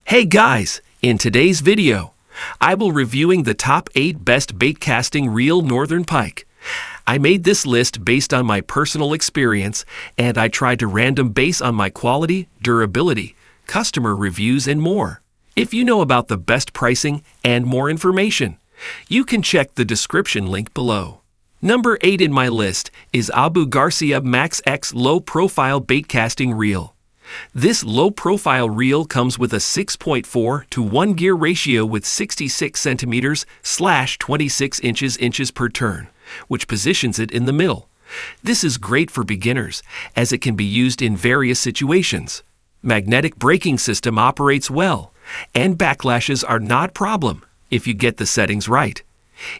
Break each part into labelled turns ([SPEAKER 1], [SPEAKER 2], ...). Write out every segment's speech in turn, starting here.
[SPEAKER 1] Hey guys, in today's video, I will reviewing the top 8 best baitcasting reel Northern Pike. I made this list based on my personal experience, and I tried to random base on my quality, durability, customer reviews, and more. If you know about the best pricing and more information, you can check the description link below. Number 8 in my list is Abu Garcia Max X Low Profile Baitcasting Reel. This low-profile reel comes with a 6.4 to 1 gear ratio with 66 centimeters / 26 inches per turn, which positions it in the middle. This is great for beginners, as it can be used in various situations. Magnetic braking system operates well, and backlashes are not a problem if you get the settings right.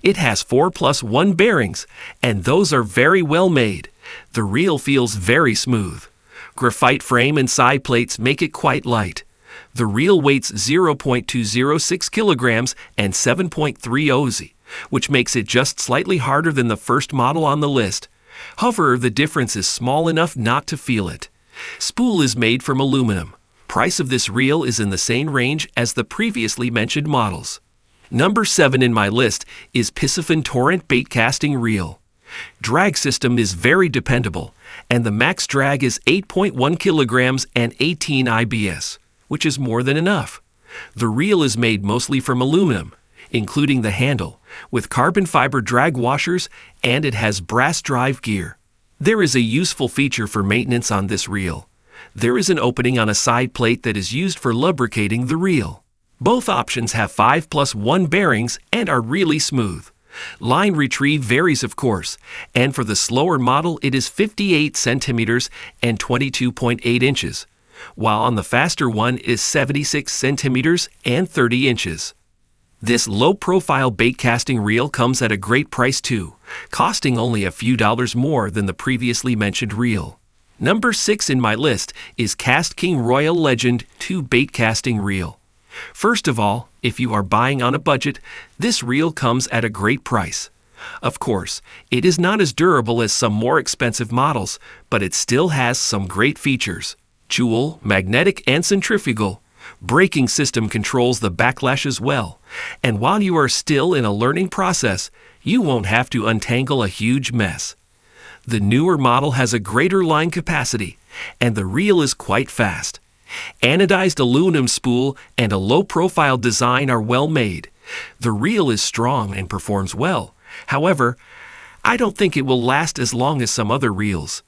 [SPEAKER 1] It has 4+1 bearings, and those are very well made. The reel feels very smooth. Graphite frame and side plates make it quite light. The reel weighs 0.206 kilograms and 7.3 oz, which makes it just slightly harder than the first model on the list. However, the difference is small enough not to feel it. Spool is made from aluminum. Price of this reel is in the same range as the previously mentioned models. Number 7 in my list is Piscifun Torrent Baitcasting Reel. Drag system is very dependable, and the max drag is 8.1 kilograms and 18 IBS, which is more than enough. The reel is made mostly from aluminum, including the handle, with carbon fiber drag washers, and it has brass drive gear. There is a useful feature for maintenance on this reel. There is an opening on a side plate that is used for lubricating the reel. Both options have 5+1 bearings and are really smooth. Line retrieve varies, of course, and for the slower model it is 58 centimeters and 22.8 inches, while on the faster one is 76 centimeters and 30 inches. This low-profile baitcasting reel comes at a great price too, costing only a few dollars more than the previously mentioned reel. Number 6 in my list is KastKing Royal Legend 2 Baitcasting Reel. First of all, if you are buying on a budget, this reel comes at a great price. Of course, it is not as durable as some more expensive models, but it still has some great features. Jewel, magnetic, and centrifugal. Braking system controls the backlash as well, and while you are still in a learning process, you won't have to untangle a huge mess. The newer model has a greater line capacity, and the reel is quite fast. Anodized aluminum spool and a low-profile design are well made. The reel is strong and performs well. However, I don't think it will last as long as some other reels.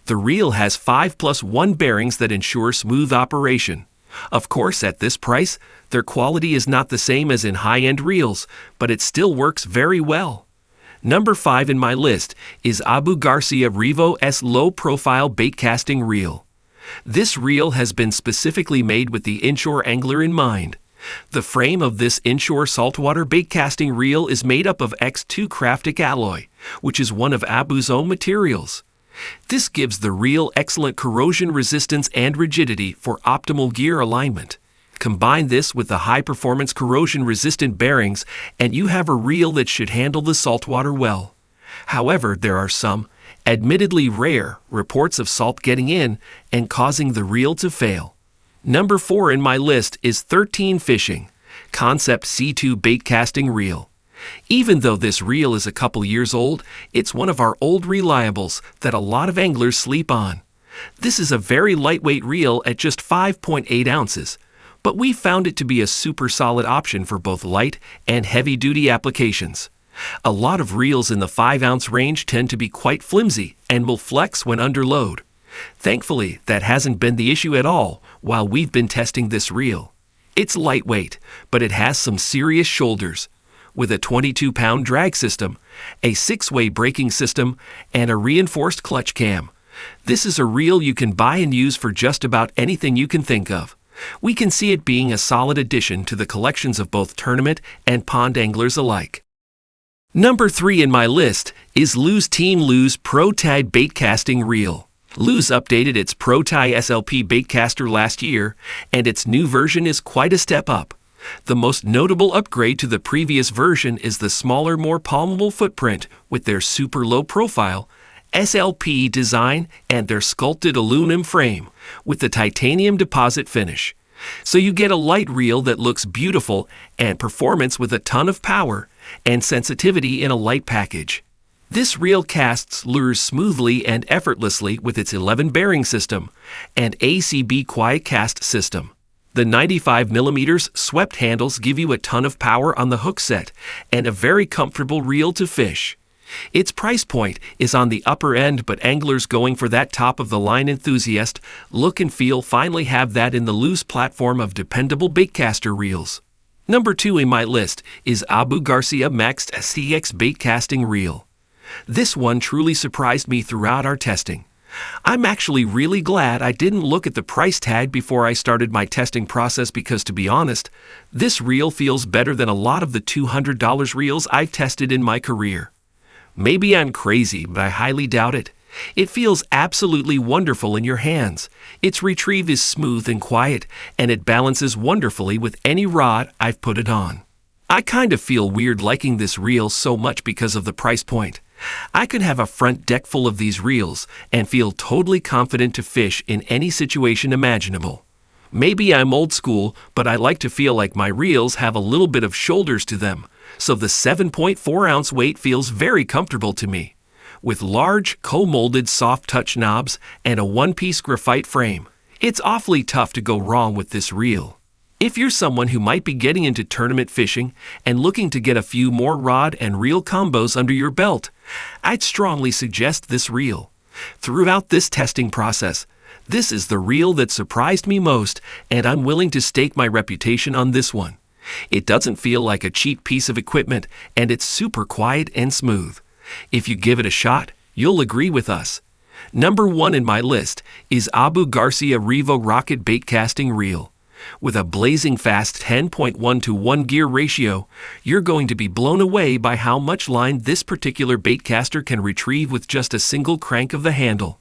[SPEAKER 1] The reel has 5+1 bearings that ensure smooth operation. Of course, at this price, their quality is not the same as in high-end reels, but it still works very well. Number 5 in my list is Abu Garcia Revo S Low-Profile Baitcasting Reel. This reel has been specifically made with the inshore angler in mind. The frame of this inshore saltwater baitcasting reel is made up of X2 Craftic alloy, which is one of Abu's own materials. This gives the reel excellent corrosion resistance and rigidity for optimal gear alignment. Combine this with the high-performance corrosion-resistant bearings, and you have a reel that should handle the saltwater well. However, there are some, admittedly rare, reports of salt getting in and causing the reel to fail. Number 4 in my list is 13 Fishing Concept C2 Baitcasting Reel. Even though this reel is a couple years old, it's one of our old reliables that a lot of anglers sleep on. This is a very lightweight reel at just 5.8 ounces, but we found it to be a super solid option for both light and heavy-duty applications. A lot of reels in the 5-ounce range tend to be quite flimsy and will flex when under load. Thankfully, that hasn't been the issue at all while we've been testing this reel. It's lightweight, but it has some serious shoulders. With a 22-pound drag system, a 6-way braking system, and a reinforced clutch cam. This is a reel you can buy and use for just about anything you can think of. We can see it being a solid addition to the collections of both tournament and pond anglers alike. Number 3 in my list is Lew's Team Lew's Pro Tide Baitcasting Reel. Lew's updated its Pro Tide SLP baitcaster last year, and its new version is quite a step up. The most notable upgrade to the previous version is the smaller, more palmable footprint with their super low profile, SLP design, and their sculpted aluminum frame with the titanium deposit finish. So you get a light reel that looks beautiful and performance with a ton of power and sensitivity in a light package. This reel casts lures smoothly and effortlessly with its 11 bearing system and ACB quiet cast system. The 95mm swept handles give you a ton of power on the hook set and a very comfortable reel to fish. Its price point is on the upper end, but anglers going for that top-of-the-line enthusiast look and feel finally have that in the loose platform of dependable baitcaster reels. Number 2 in my list is Abu Garcia Max STX Baitcasting Reel. This one truly surprised me throughout our testing. I'm actually really glad I didn't look at the price tag before I started my testing process because, to be honest, this reel feels better than a lot of the $200 reels I've tested in my career. Maybe I'm crazy, but I highly doubt it. It feels absolutely wonderful in your hands. Its retrieve is smooth and quiet, and it balances wonderfully with any rod I've put it on. I kind of feel weird liking this reel so much because of the price point. I could have a front deck full of these reels and feel totally confident to fish in any situation imaginable. Maybe I'm old school, but I like to feel like my reels have a little bit of shoulders to them, so the 7.4-ounce weight feels very comfortable to me. With large, co-molded soft touch knobs and a one-piece graphite frame, it's awfully tough to go wrong with this reel. If you're someone who might be getting into tournament fishing and looking to get a few more rod and reel combos under your belt, I'd strongly suggest this reel. Throughout this testing process, this is the reel that surprised me most, and I'm willing to stake my reputation on this one. It doesn't feel like a cheap piece of equipment, and it's super quiet and smooth. If you give it a shot, you'll agree with us. Number 1 in my list is Abu Garcia Revo Rocket Baitcasting Reel. With a blazing fast 10.1-to-1 gear ratio, you're going to be blown away by how much line this particular baitcaster can retrieve with just a single crank of the handle.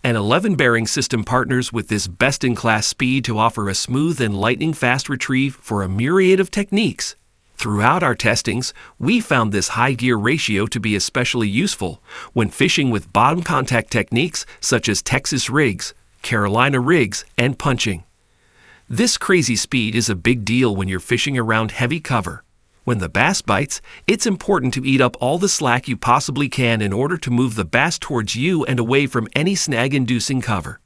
[SPEAKER 1] An 11 bearing system partners with this best-in-class speed to offer a smooth and lightning-fast retrieve for a myriad of techniques. Throughout our testings, we found this high gear ratio to be especially useful when fishing with bottom contact techniques such as Texas rigs, Carolina rigs, and punching. This crazy speed is a big deal when you're fishing around heavy cover. When the bass bites, it's important to eat up all the slack you possibly can in order to move the bass towards you and away from any snag-inducing cover.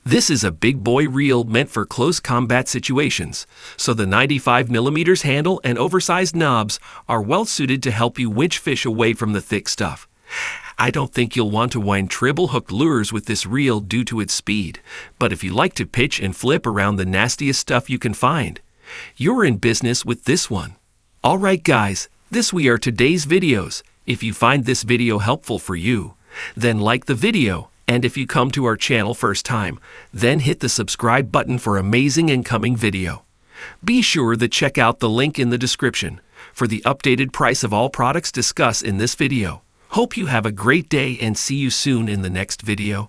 [SPEAKER 1] This is a big boy reel meant for close combat situations, so the 95mm handle and oversized knobs are well suited to help you winch fish away from the thick stuff. I don't think you'll want to wind treble hooked lures with this reel due to its speed, but if you like to pitch and flip around the nastiest stuff you can find, you're in business with this one. Alright guys, this are today's videos. If you find this video helpful for you, then like the video, and if you come to our channel first time, then hit the subscribe button for amazing incoming video. Be sure to check out the link in the description for the updated price of all products discussed in this video. Hope you have a great day and see you soon in the next video.